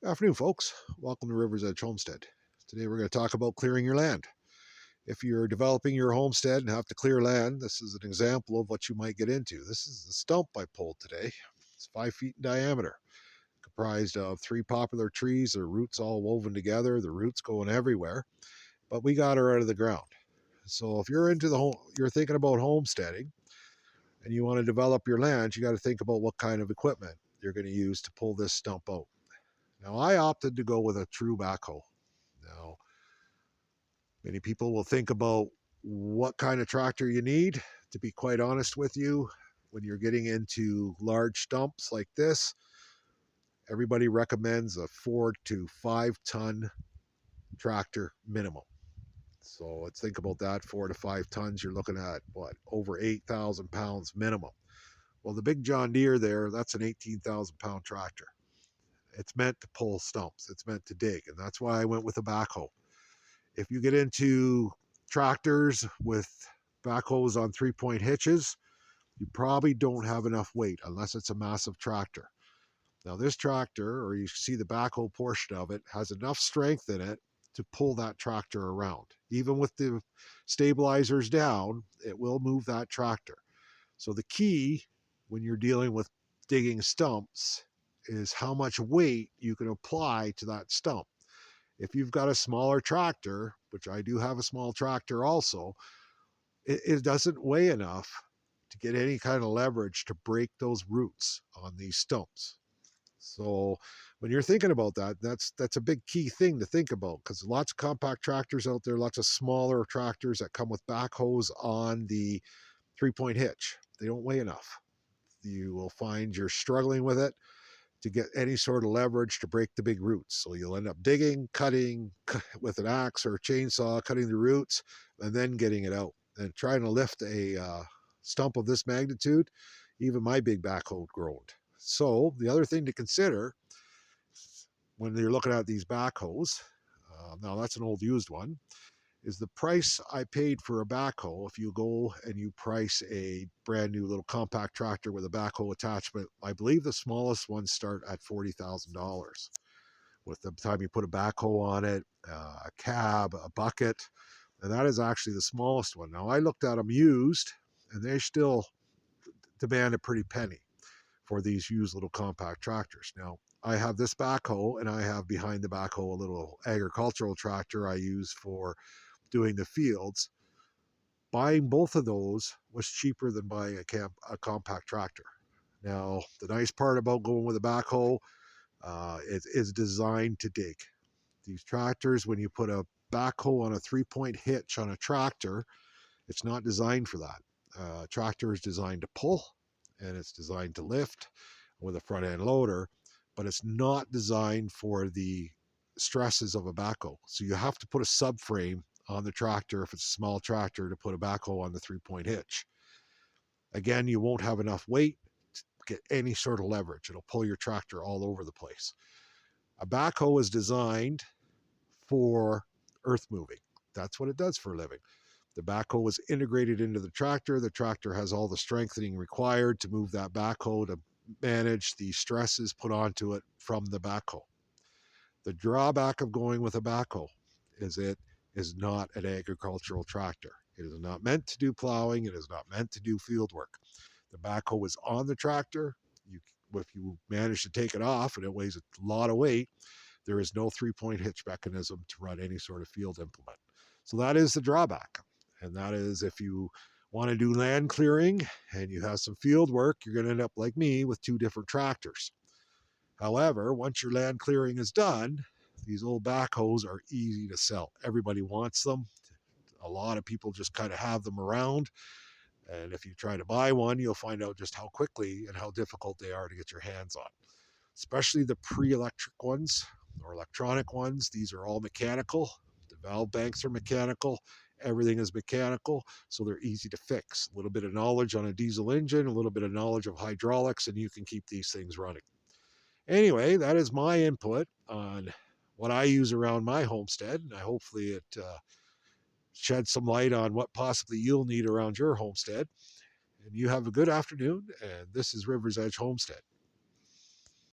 Afternoon, folks. Welcome to River's Edge Homestead. Today we're going to talk about clearing your land. If you're developing your homestead and have to clear land, this is an example of what you might get into. This is the stump I pulled today. It's 5 feet in diameter, comprised of 3 popular trees, their roots all woven together, the roots going everywhere, but we got her out of the ground. So if you're into you're thinking about homesteading and you want to develop your land, you got to think about what kind of equipment you're going to use to pull this stump out. Now, I opted to go with a true backhoe. Now, many people will think about what kind of tractor you need. To be quite honest with you, when you're getting into large stumps like this, everybody recommends a 4 to 5 ton tractor minimum. So let's think about that. 4 to 5 tons, you're looking at what, over 8,000 pounds minimum. Well, the big John Deere there, that's an 18,000 pound tractor. It's meant to pull stumps, it's meant to dig, and that's why I went with a backhoe. If you get into tractors with backhoes on 3-point hitches, you probably don't have enough weight unless it's a massive tractor. Now this tractor, or you see the backhoe portion of it, has enough strength in it to pull that tractor around. Even with the stabilizers down, it will move that tractor. So the key when you're dealing with digging stumps is how much weight you can apply to that stump. If you've got a smaller tractor, which I do have a small tractor also, it doesn't weigh enough to get any kind of leverage to break those roots on these stumps. So when you're thinking about that, that's a big key thing to think about, because lots of compact tractors out there, lots of smaller tractors that come with backhoes on the 3-point hitch. They don't weigh enough. You will find you're struggling with it to get any sort of leverage to break the big roots. So you'll end up digging, cutting with an axe or a chainsaw, cutting the roots, and then getting it out. And trying to lift a stump of this magnitude, even my big backhoe groaned. So the other thing to consider when you're looking at these backhoes, now that's an old used one, is the price I paid for a backhoe. If you go and you price a brand new little compact tractor with a backhoe attachment, I believe the smallest ones start at $40,000. With the time you put a backhoe on it, a cab, a bucket, and that is actually the smallest one. Now I looked at them used, and they still demand a pretty penny for these used little compact tractors. Now I have this backhoe, and I have behind the backhoe a little agricultural tractor I use for doing the fields. Buying both of those was cheaper than buying a compact tractor. Now, the nice part about going with a backhoe, it is designed to dig. These tractors, when you put a backhoe on a 3-point hitch on a tractor, it's not designed for that. A tractor is designed to pull, and it's designed to lift with a front end loader, but it's not designed for the stresses of a backhoe. So you have to put a subframe on the tractor if it's a small tractor to put a backhoe on the 3-point hitch. Again, you won't have enough weight to get any sort of leverage. It'll pull your tractor all over the place. A backhoe is designed for earth moving. That's what it does for a living. The backhoe is integrated into the tractor. The tractor has all the strengthening required to move that backhoe to manage the stresses put onto it from the backhoe. The drawback of going with a backhoe is it is not an agricultural tractor. It is not meant to do plowing. It is not meant to do field work. The backhoe is on the tractor. If you manage to take it off and it weighs a lot of weight, there is no 3-point hitch mechanism to run any sort of field implement. So that is the drawback. And that is, if you want to do land clearing and you have some field work, you're going to end up like me with 2 different tractors. However, once your land clearing is done, these old backhoes are easy to sell. Everybody wants them. A lot of people just kind of have them around. And if you try to buy one, you'll find out just how quickly and how difficult they are to get your hands on. Especially the pre-electric ones or electronic ones. These are all mechanical. The valve banks are mechanical. Everything is mechanical, so they're easy to fix. A little bit of knowledge on a diesel engine, a little bit of knowledge of hydraulics, and you can keep these things running. Anyway, that is my input on what I use around my homestead, and hopefully it sheds some light on what possibly you'll need around your homestead. And you have a good afternoon, and this is River's Edge Homestead.